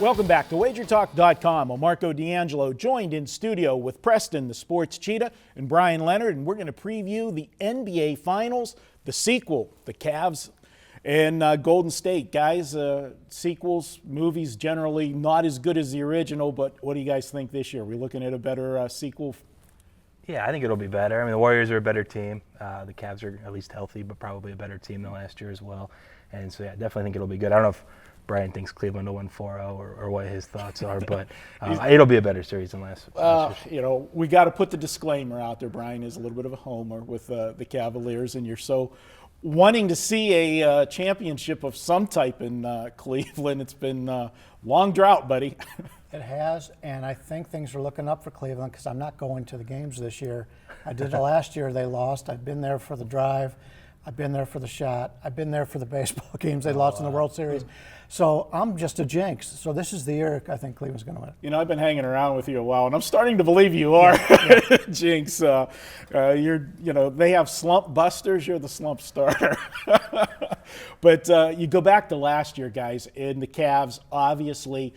Welcome back to WagerTalk.com. I'm Marco D'Angelo, joined in studio with Preston, the Sports Cheetah, and Brian Leonard, and we're going to preview the NBA Finals, the sequel, the Cavs and Golden State. Guys, sequels, movies generally not as good as the original, but what do you guys think this year? Are we looking at a better sequel? Yeah, I think it'll be better. I mean, the Warriors are a better team. The Cavs are at least healthy, but probably a better team than last year as well. And so, yeah, I definitely think it'll be good. I don't know if Brian thinks Cleveland will win 4-0 or what his thoughts are, but it'll be a better series than last year. You know, we got to put the disclaimer out there. Brian is a little bit of a homer with the Cavaliers, and you're so wanting to see a championship of some type in Cleveland. It's been a long drought, buddy. It has, and I think things are looking up for Cleveland because I'm not going to the games this year. I did it last year. They lost. I've been there for the drive. I've been there for the shot. I've been there for the baseball games. They lost in the World Series. So I'm just a jinx. So this is the year I think Cleveland's going to win. You know, I've been hanging around with you a while, and I'm starting to believe you are jinx. They have slump busters. You're the slump starter. But you go back to last year, guys, and the Cavs obviously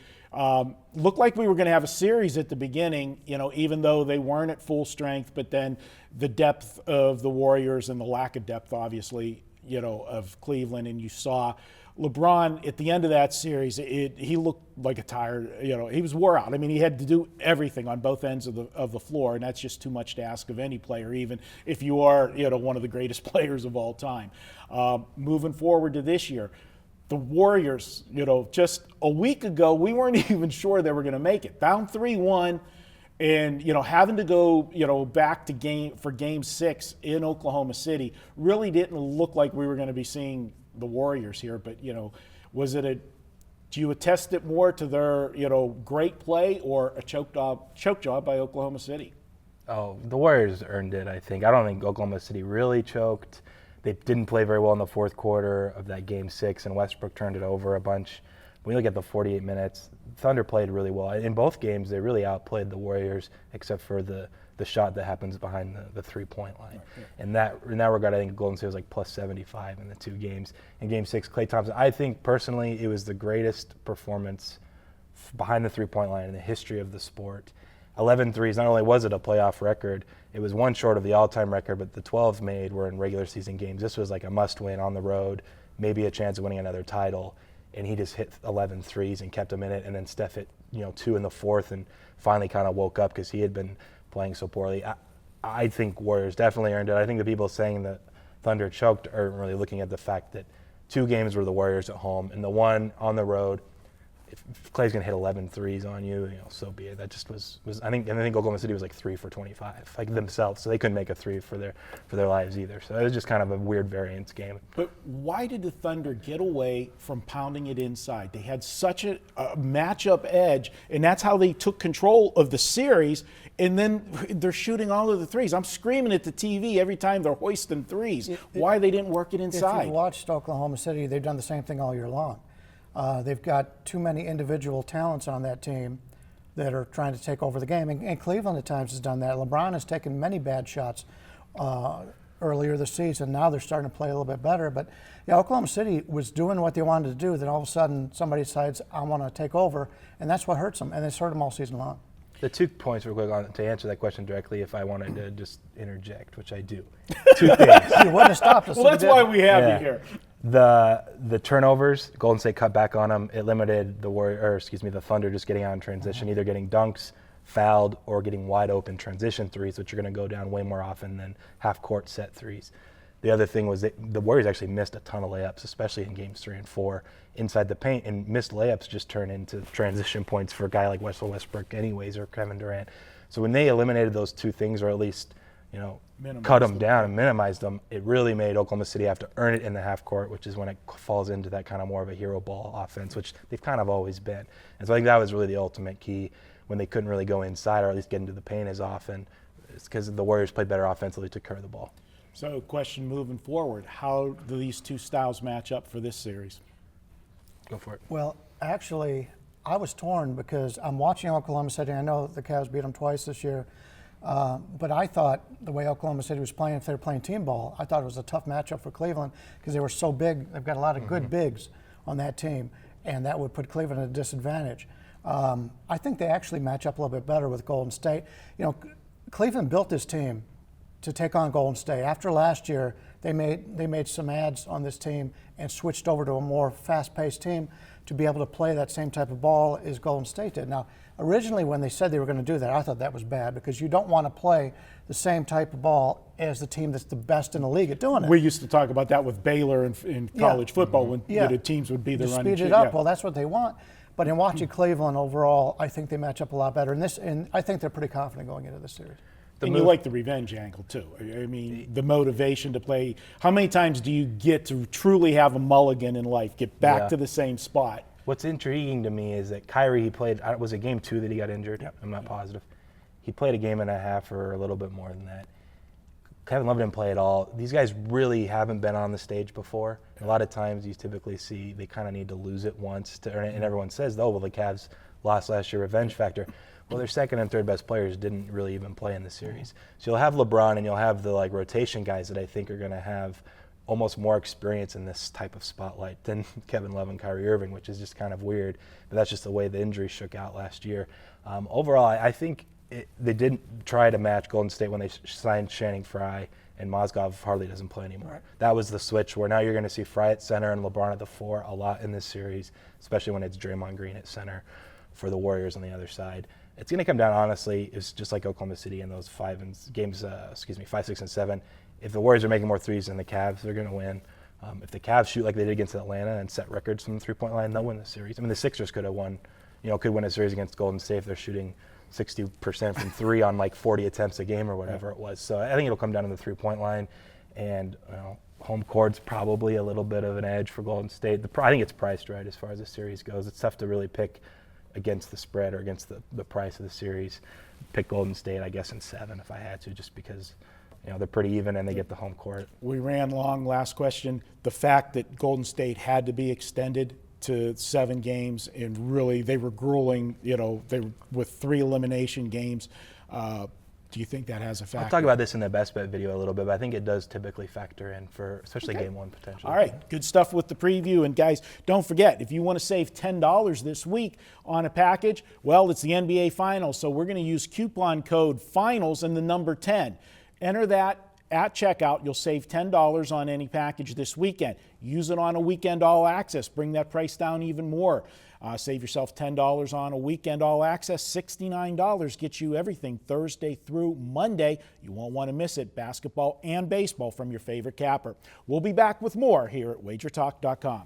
looked like we were going to have a series at the beginning, you know, even though they weren't at full strength, but then the depth of the Warriors and the lack of depth, obviously, you know, of Cleveland. And you saw LeBron at the end of that series, he looked like a tired, you know, he was wore out. I mean, he had to do everything on both ends of the floor, and that's just too much to ask of any player, even if you are, you know, one of the greatest players of all time. Moving forward to this year, the Warriors, you know, just a week ago, we weren't even sure they were going to make it. Down 3-1 and, you know, having to go, you know, back to game 6 in Oklahoma City really didn't look like we were going to be seeing the Warriors here. But, you know, do you attest it more to their, you know, great play or a choke job by Oklahoma City? Oh, the Warriors earned it, I think. I don't think Oklahoma City really choked. They didn't play very well in the fourth quarter of that game 6, and Westbrook turned it over a bunch. When you look at the 48 minutes, Thunder played really well. In both games, they really outplayed the Warriors, except for the shot that happens behind the three-point line. Right. In that regard, I think Golden State was like plus 75 in the 2 games. In Game 6, Klay Thompson, I think personally it was the greatest performance behind the three-point line in the history of the sport. 11 threes, not only was it a playoff record, it was one short of the all-time record, but the 12 made were in regular season games. This was like a must-win on the road, maybe a chance of winning another title, and he just hit 11 threes and kept them in it, and then Steph hit, you know, 2 in the fourth and finally kind of woke up because he had been playing so poorly. I think Warriors definitely earned it. I think the people saying that Thunder choked are really looking at the fact that 2 games were the Warriors at home, and the one on the road, if Clay's going to hit 11 threes on you, you know, so be it. That just was I think Oklahoma City was like 3 for 25, like themselves, so they couldn't make a 3 for their lives either. So it was just kind of a weird variance game. But why did the Thunder get away from pounding it inside? They had such a matchup edge, and that's how they took control of the series. And then they're shooting all of the threes. I'm screaming at the TV every time they're hoisting threes. Why they didn't work it inside? If you watched Oklahoma City, they've done the same thing all year long. They've got too many individual talents on that team that are trying to take over the game. And Cleveland at times has done that. LeBron has taken many bad shots earlier this season. Now they're starting to play a little bit better. But yeah, Oklahoma City was doing what they wanted to do. Then all of a sudden somebody decides, I want to take over. And that's what hurts them. And it's hurt them all season long. The 2 points real quick to answer that question directly, if I wanted to just interject, which I do. 2 things. You wouldn't have stopped us. Well, that's why we have you here. The turnovers, Golden State cut back on them. It limited the Thunder just getting out in transition, either getting dunks, fouled, or getting wide open transition threes, which are going to go down way more often than half-court set threes. The other thing was that the Warriors actually missed a ton of layups, especially in games 3 and 4 inside the paint, and missed layups just turn into transition points for a guy like Russell Westbrook anyways, or Kevin Durant. So when they eliminated those 2 things, or at least, you know, cut them down and minimized them, it really made Oklahoma City have to earn it in the half court, which is when it falls into that kind of more of a hero ball offense, which they've kind of always been. And so I think that was really the ultimate key when they couldn't really go inside or at least get into the paint as often. It's because the Warriors played better offensively, took care of the ball. So question moving forward, how do these 2 styles match up for this series? Go for it. Well, actually, I was torn because I'm watching Oklahoma City. I know the Cavs beat them twice this year. But I thought the way Oklahoma City was playing, if they were playing team ball, I thought it was a tough matchup for Cleveland because they were so big. They've got a lot of good bigs on that team, and that would put Cleveland at a disadvantage. I think they actually match up a little bit better with Golden State. You know, Cleveland built this team to take on Golden State. After last year, they made some ads on this team and switched over to a more fast-paced team to be able to play that same type of ball as Golden State did. Now, originally when they said they were going to do that, I thought that was bad because you don't want to play the same type of ball as the team that's the best in the league at doing it. We used to talk about that with Baylor in college football when the teams would be the running. Speed it up. Well, that's what they want. But in watching Cleveland overall, I think they match up a lot better. And I think they're pretty confident going into this series. And you like the revenge angle, too. I mean, the motivation to play. How many times do you get to truly have a mulligan in life, get back to the same spot? What's intriguing to me is that Kyrie, he played, was it game 2 that he got injured? Yep. I'm not positive. He played a game and a half or a little bit more than that. Kevin Love didn't play at all. These guys really haven't been on the stage before. A lot of times you typically see they kind of need to lose it once, and everyone says, oh, well, the Cavs lost last year, revenge factor. Well, their second and third best players didn't really even play in the series. So you'll have LeBron and you'll have the rotation guys that I think are going to have almost more experience in this type of spotlight than Kevin Love and Kyrie Irving, which is just kind of weird. But that's just the way the injuries shook out last year. Overall, I think they didn't try to match Golden State when they signed Channing Frye, and Mozgov hardly doesn't play anymore. Right. That was the switch where now you're going to see Frye at center and LeBron at the 4 a lot in this series, especially when it's Draymond Green at center for the Warriors on the other side. It's going to come down, honestly, it's just like Oklahoma City in those 5, 6, and 7. If the Warriors are making more threes than the Cavs, they're going to win. If the Cavs shoot like they did against Atlanta and set records from the three-point line, they'll win the series. I mean, the Sixers could have won, could win a series against Golden State if they're shooting 60% from 3 on like 40 attempts a game or whatever it was. So I think it'll come down to the three-point line, and home court's probably a little bit of an edge for Golden State. I think it's priced right as far as the series goes. It's tough to really pick against the spread or against the price of the series. Pick Golden State, I guess, in 7 if I had to, just because they're pretty even and they get the home court. We ran long. Last question. The fact that Golden State had to be extended to 7 games, and really they were grueling, they were with 3 elimination games. Do you think that has a factor? I'll talk about this in the best bet video a little bit, but I think it does typically factor in for especially game 1 potentially. All right, good stuff with the preview. And guys, don't forget, if you want to save $10 this week on a package, well, it's the NBA Finals, so we're going to use coupon code FINALS and the number 10. Enter that at checkout. You'll save $10 on any package this weekend. Use it on a weekend all access. Bring that price down even more. Save yourself $10 on a weekend all access. $69 gets you everything Thursday through Monday. You won't want to miss it. Basketball and baseball from your favorite capper. We'll be back with more here at WagerTalk.com.